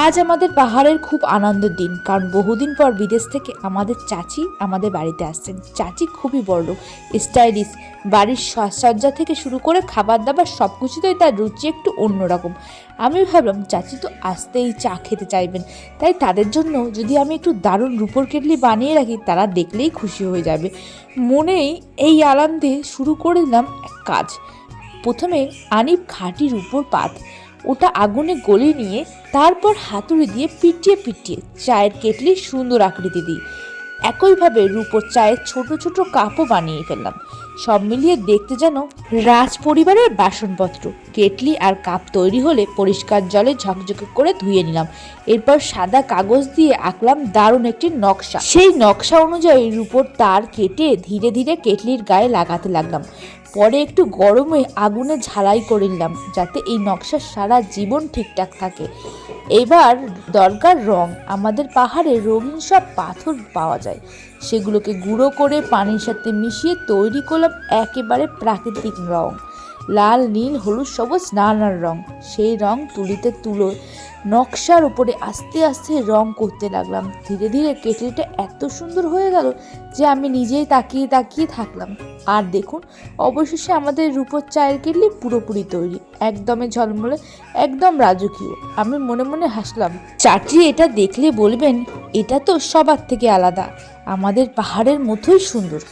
আজ আমাদের পাহাড়ের খুব আনন্দের দিন, কারণ বহুদিন পর বিদেশ থেকে আমাদের চাচি আমাদের বাড়িতে আসছেন। চাচি খুবই বড়, স্টাইলিশ, বাড়ির সাজসজ্জা থেকে শুরু করে খাবার দাবার সব কিছুতেই তার রুচি একটু অন্যরকম। আমি ভাবলাম চাচি তো আসতেই চা খেতে চাইবেন, তাই তাদের জন্য যদি আমি একটু দারুণ রূপোর কেটলি বানিয়ে রাখি, তারা দেখলেই খুশি হয়ে যাবে। মনেই এই আনন্দে শুরু করে দিলাম এক কাজ। প্রথমে আনি খাঁটি রূপোর পাত, ওটা আগুনে গলিয়ে নিয়ে তারপর হাতুড়ি দিয়ে পিটিয়ে পিটিয়ে চায়ের কেটলির সুন্দর আকৃতি দিই। একইভাবে রূপোর চায়ের ছোট ছোট কাপও বানিয়ে ফেললাম। সব মিলিয়ে দেখতে যেন রাজ পরিবারের বাসনপত্র। কেটলি আর কাপ তৈরি হলে পরিষ্কার জলে ঝকঝকে করে ধুয়ে নিলাম। এরপর সাদা কাগজ দিয়ে আঁকলাম দারুণ একটি নকশা। সেই নকশা অনুযায়ী রূপোর তার কেটে ধীরে ধীরে কেটলির গায়ে লাগাতে লাগলাম। পরে একটু গরমে আগুনে ঝালাই করে নিলাম, যাতে এই নকশা সারা জীবন ঠিকঠাক থাকে। এবার দরকার রং। আমাদের পাহাড়ে রঙিন সব পাথর পাওয়া যায়, সেগুলোকে গুঁড়ো করে পানির সাথে মিশিয়ে তৈরি করলাম একেবারে প্রাকৃতিক রং। লাল, নীল, হলুদ, সবুজ নানান রং। সেই রং তুলিতে তুলো নকশার উপরে আস্তে আস্তে রং করতে লাগলাম। ধীরে ধীরে কেটলিটা এত সুন্দর হয়ে গেল যে আমি নিজেই তাকিয়ে তাকিয়ে থাকলাম। আর দেখুন, অবশেষে আমাদের রূপোর চায়ের কেটলি পুরোপুরি তৈরি, একদমই ঝলমলে, একদম রাজকীয়। আমি মনে মনে হাসলাম। চাচি এটা দেখলে বলবেন, এটা তো সবার থেকে আলাদা, আমাদের পাহাড়ের মতোই সুন্দর।